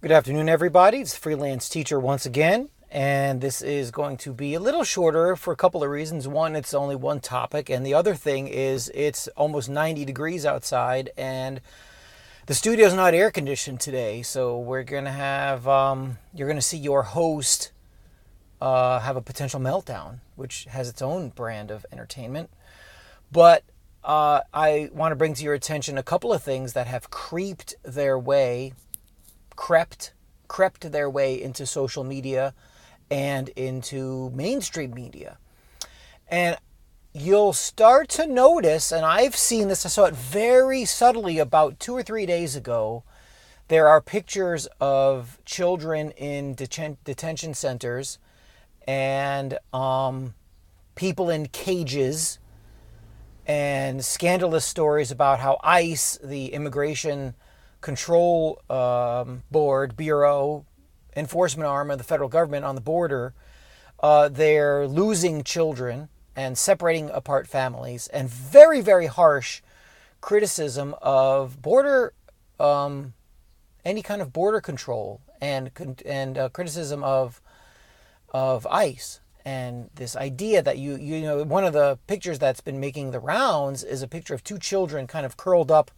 Good afternoon, everybody. It's Freelance Teacher once again, and this is going to be a little shorter for a couple of reasons. One, it's only one topic, and the other thing is it's almost 90 degrees outside, and the studio's not air conditioned today, so we're going to have, you're going to see your host have a potential meltdown, which has its own brand of entertainment. But I want to bring to your attention a couple of things that have crept their way into social media and into mainstream media. And you'll start to notice, and I've seen this, I saw it very subtly about 2 or 3 days ago. There are pictures of children in detention centers and people in cages, and scandalous stories about how ICE, the Immigration Control Bureau, enforcement arm of the federal government on the border, they're losing children and separating apart families, and very, very harsh criticism of border, any kind of border control, and criticism of ICE. And this idea that you know, one of the pictures that's been making the rounds is a picture of two children kind of curled up,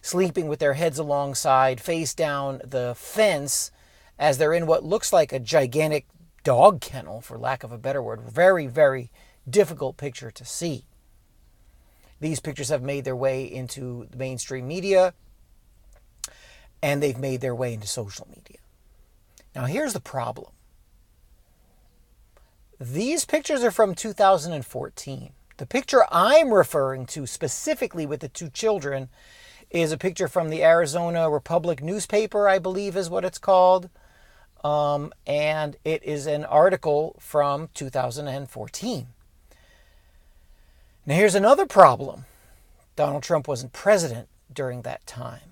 sleeping with their heads alongside, face down the fence, as they're in what looks like a gigantic dog kennel, for lack of a better word. Very, very difficult picture to see. These pictures have made their way into the mainstream media, and they've made their way into social media. Now, here's the problem. These pictures are from 2014. The picture I'm referring to specifically with the two children is a picture from the Arizona Republic newspaper, I believe is what it's called. And it is an article from 2014. Now, here's another problem. Donald Trump wasn't president during that time.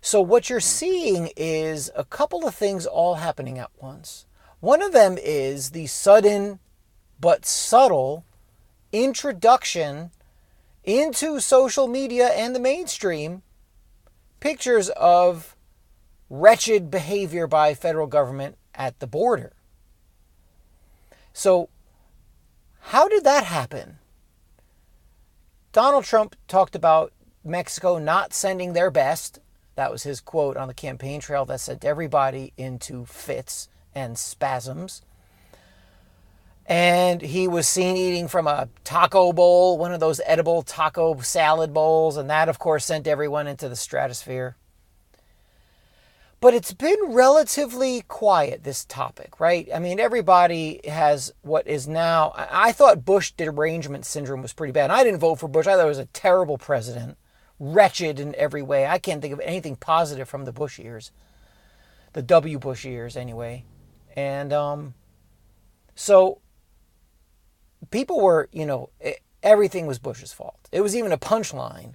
So what you're seeing is a couple of things all happening at once. One of them is the sudden but subtle introduction into social media and the mainstream pictures of wretched behavior by federal government at the border. So how did that happen? Donald Trump talked about Mexico not sending their best. That was his quote on the campaign trail that sent everybody into fits and spasms. And he was seen eating from a taco bowl, one of those edible taco salad bowls, and that, of course, sent everyone into the stratosphere. But it's been relatively quiet, this topic, right? I mean, everybody has what is now... I thought Bush derangement syndrome was pretty bad. I didn't vote for Bush. I thought he was a terrible president, wretched in every way. I can't think of anything positive from the Bush years, the W. Bush years, anyway. And so people were, everything was Bush's fault. It was even a punchline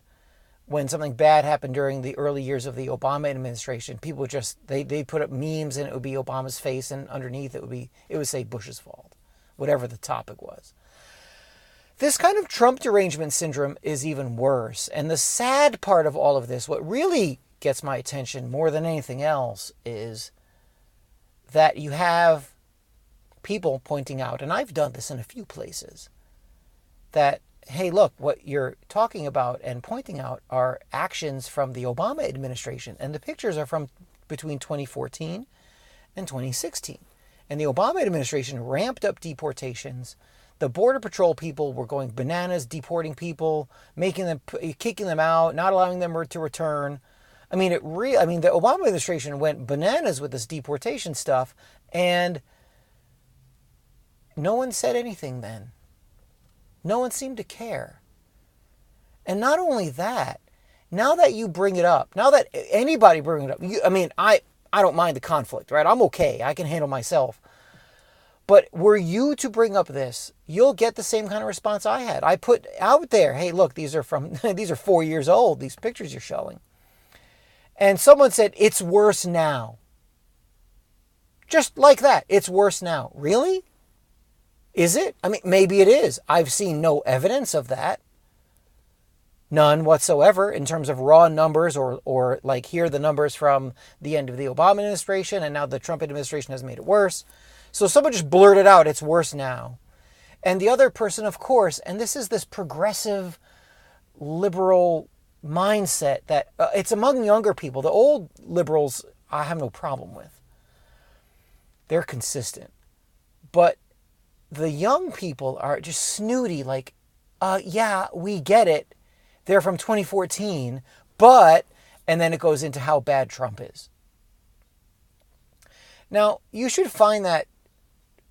when something bad happened during the early years of the Obama administration. People just, they put up memes and it would be Obama's face, and underneath it would say Bush's fault, whatever the topic was. This kind of Trump derangement syndrome is even worse. And the sad part of all of this, what really gets my attention more than anything else, is that you have people pointing out, and I've done this in a few places, that, hey, look, what you're talking about and pointing out are actions from the Obama administration, and the pictures are from between 2014 and 2016. And the Obama administration ramped up deportations. The Border Patrol people were going bananas, deporting people, kicking them out, not allowing them to return. I mean, the Obama administration went bananas with this deportation stuff, and no one said anything then. No one seemed to care. And not only that, now that you bring it up, now that anybody bring it up, I don't mind the conflict, right? I'm okay. I can handle myself. But were you to bring up this, you'll get the same kind of response I had. I put out there, hey, look, these are 4 years old, these pictures you're showing. And someone said, it's worse now. Just like that, it's worse now. Really? Is it? I mean, maybe it is. I've seen no evidence of that. None whatsoever in terms of raw numbers, or like here are the numbers from the end of the Obama administration, and now the Trump administration has made it worse. So someone just blurted out, it's worse now. And the other person, of course, and this is this progressive liberal mindset that it's among younger people. The old liberals I have no problem with. They're consistent. But the young people are just snooty, like, yeah, we get it. They're from 2014, but, and then it goes into how bad Trump is. Now, you should find that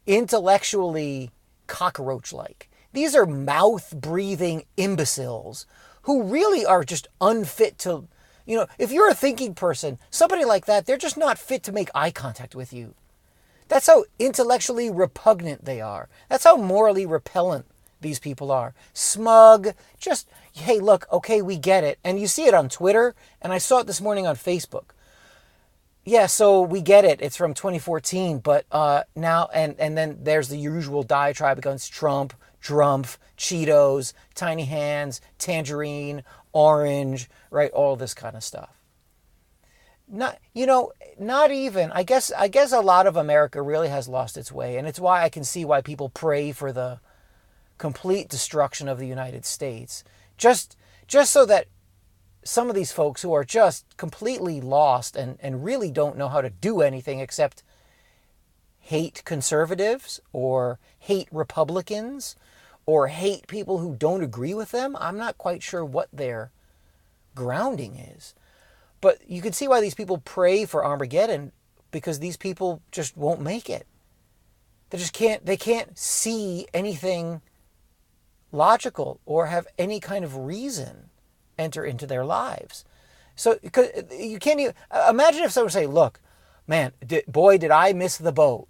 intellectually cockroach-like. These are mouth-breathing imbeciles who really are just unfit to, if you're a thinking person, somebody like that, they're just not fit to make eye contact with you. That's how intellectually repugnant they are. That's how morally repellent these people are. Smug, just, hey, look, okay, we get it. And you see it on Twitter, and I saw it this morning on Facebook. Yeah, so we get it. It's from 2014, but now, and then there's the usual diatribe against Trump, Drumpf, Cheetos, Tiny Hands, Tangerine, Orange, right? All this kind of stuff. Not even, I guess a lot of America really has lost its way, and it's why I can see why people pray for the complete destruction of the United States. Just so that some of these folks who are just completely lost and really don't know how to do anything except hate conservatives or hate Republicans or hate people who don't agree with them. I'm not quite sure what their grounding is. But you can see why these people pray for Armageddon, because these people just won't make it. They can't see anything logical or have any kind of reason enter into their lives. So you can't even imagine if someone say, look, man, did I miss the boat.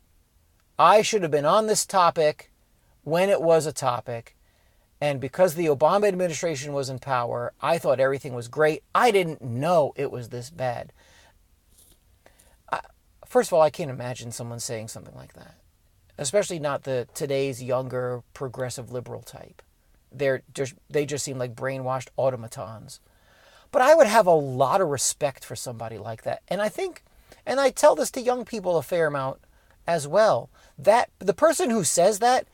I should have been on this topic when it was a topic. And because the Obama administration was in power, I thought everything was great. I didn't know it was this bad. First of all, I can't imagine someone saying something like that, especially not today's younger progressive liberal type. They just seem like brainwashed automatons. But I would have a lot of respect for somebody like that. And I think, and I tell this to young people a fair amount as well, that the person who says that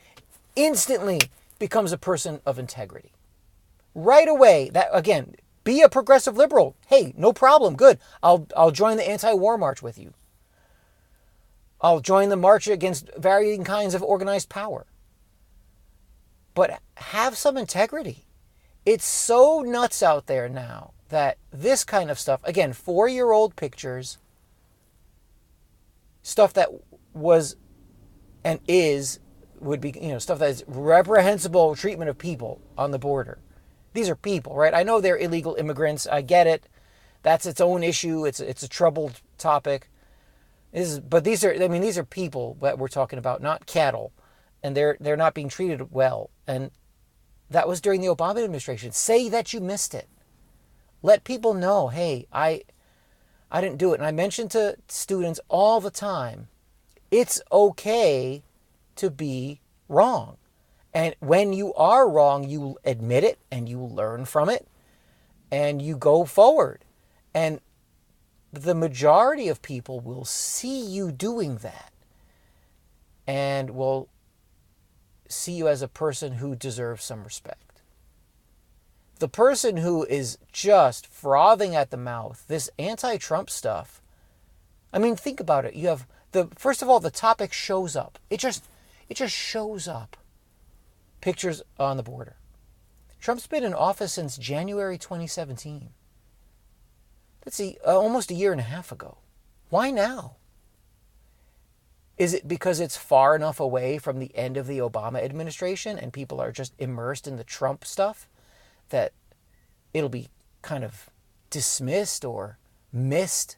instantly becomes a person of integrity. Right away, that again, be a progressive liberal. Hey, no problem, good. I'll join the anti-war march with you. I'll join the march against varying kinds of organized power. But have some integrity. It's so nuts out there now that this kind of stuff, again, 4-year-old pictures, stuff that was and would be, stuff that is reprehensible treatment of people on the border. These are people, right? I know they're illegal immigrants. I get it. That's its own issue. It's a troubled topic. But these are people that we're talking about, not cattle. And they're not being treated well. And that was during the Obama administration. Say that you missed it. Let people know, hey, I didn't do it. And I mention to students all the time, it's okay to be wrong. And when you are wrong, you admit it and you learn from it and you go forward. And the majority of people will see you doing that and will see you as a person who deserves some respect. The person who is just frothing at the mouth, this anti-Trump stuff, I mean, think about it. You have first of all, the topic shows up. It just shows up. Pictures on the border. Trump's been in office since January 2017. Let's see, almost a year and a half ago. Why now? Is it because it's far enough away from the end of the Obama administration and people are just immersed in the Trump stuff that it'll be kind of dismissed or missed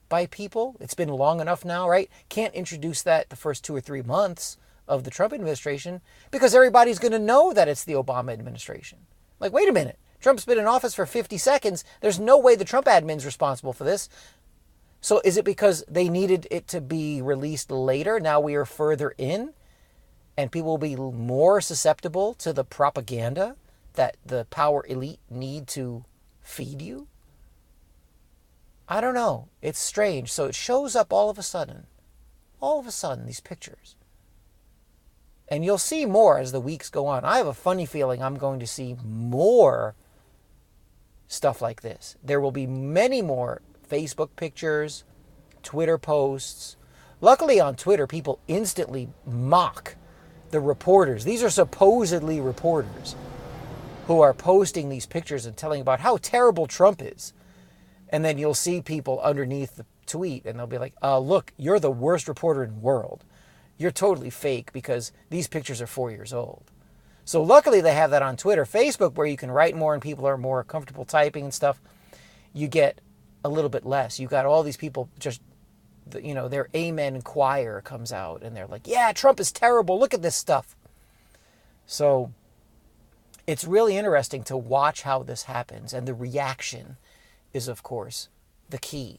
by people? It's been long enough now, right? Can't introduce that the first 2 or 3 months of the Trump administration because everybody's going to know that it's the Obama administration. Like, wait a minute. Trump's been in office for 50 seconds. There's no way the Trump admin's responsible for this. So is it because they needed it to be released later? Now we are further in and people will be more susceptible to the propaganda that the power elite need to feed you? I don't know. It's strange. So it shows up all of a sudden, these pictures. And you'll see more as the weeks go on. I have a funny feeling I'm going to see more stuff like this. There will be many more Facebook pictures, Twitter posts. Luckily on Twitter, people instantly mock the reporters. These are supposedly reporters who are posting these pictures and telling about how terrible Trump is. And then you'll see people underneath the tweet and they'll be like, look, you're the worst reporter in the world. You're totally fake because these pictures are 4 years old. So luckily they have that on Twitter. Facebook, where you can write more and people are more comfortable typing and stuff, you get a little bit less. You got all these people just, their amen choir comes out and they're like, yeah, Trump is terrible. Look at this stuff. So it's really interesting to watch how this happens. And the reaction is, of course, the key.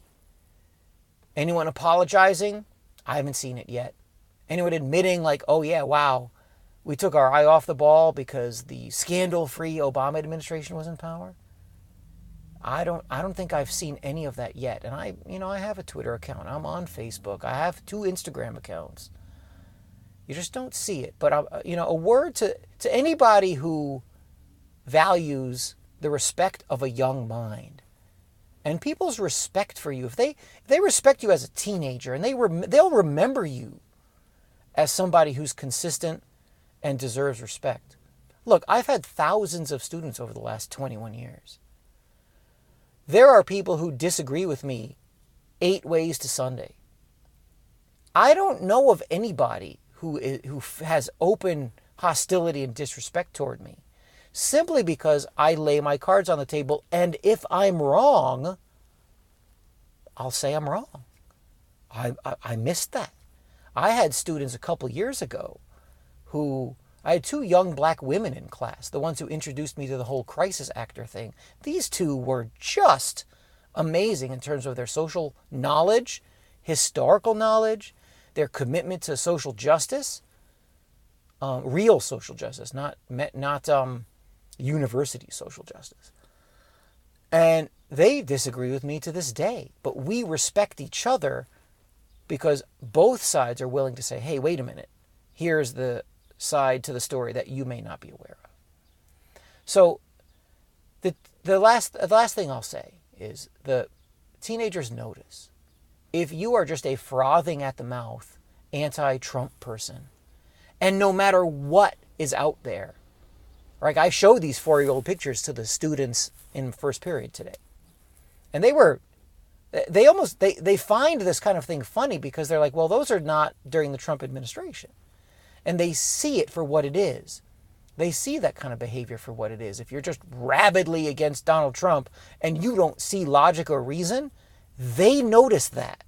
Anyone apologizing? I haven't seen it yet. Anyone admitting like, oh yeah, wow, we took our eye off the ball because the scandal-free Obama administration was in power? I don't think I've seen any of that yet. And I have a Twitter account. I'm on Facebook. I have 2 Instagram accounts. You just don't see it. But a word to anybody who values the respect of a young mind and people's respect for you. If they respect you as a teenager and they'll remember you as somebody who's consistent and deserves respect. Look, I've had thousands of students over the last 21 years. There are people who disagree with me 8 ways to Sunday. I don't know of anybody who has open hostility and disrespect toward me, simply because I lay my cards on the table, and if I'm wrong, I'll say I'm wrong. I missed that. I had students a couple years ago I had 2 young black women in class, the ones who introduced me to the whole crisis actor thing. These 2 were just amazing in terms of their social knowledge, historical knowledge, their commitment to social justice, real social justice, not university social justice. And they disagree with me to this day, but we respect each other because both sides are willing to say, hey, wait a minute, here's the side to the story that you may not be aware of. So the last thing I'll say is the teenagers notice. If you are just a frothing at the mouth anti-Trump person, and no matter what is out there, like I showed these 4-year-old pictures to the students in first period today, and they find this kind of thing funny because they're like, well, those are not during the Trump administration. And they see it for what it is. They see that kind of behavior for what it is. If you're just rabidly against Donald Trump and you don't see logic or reason, they notice that.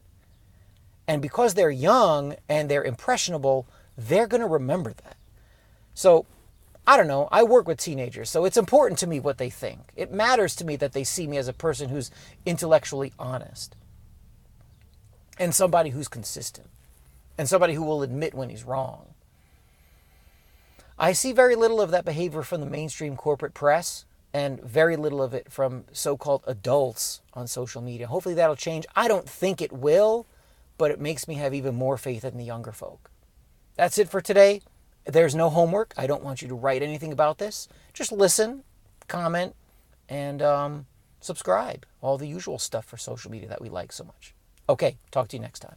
And because they're young and they're impressionable, they're going to remember that. So, I don't know. I work with teenagers, so it's important to me what they think. It matters to me that they see me as a person who's intellectually honest. And somebody who's consistent. And somebody who will admit when he's wrong. I see very little of that behavior from the mainstream corporate press and very little of it from so-called adults on social media. Hopefully that'll change. I don't think it will, but it makes me have even more faith in the younger folk. That's it for today. There's no homework. I don't want you to write anything about this. Just listen, comment, and subscribe. All the usual stuff for social media that we like so much. Okay, talk to you next time.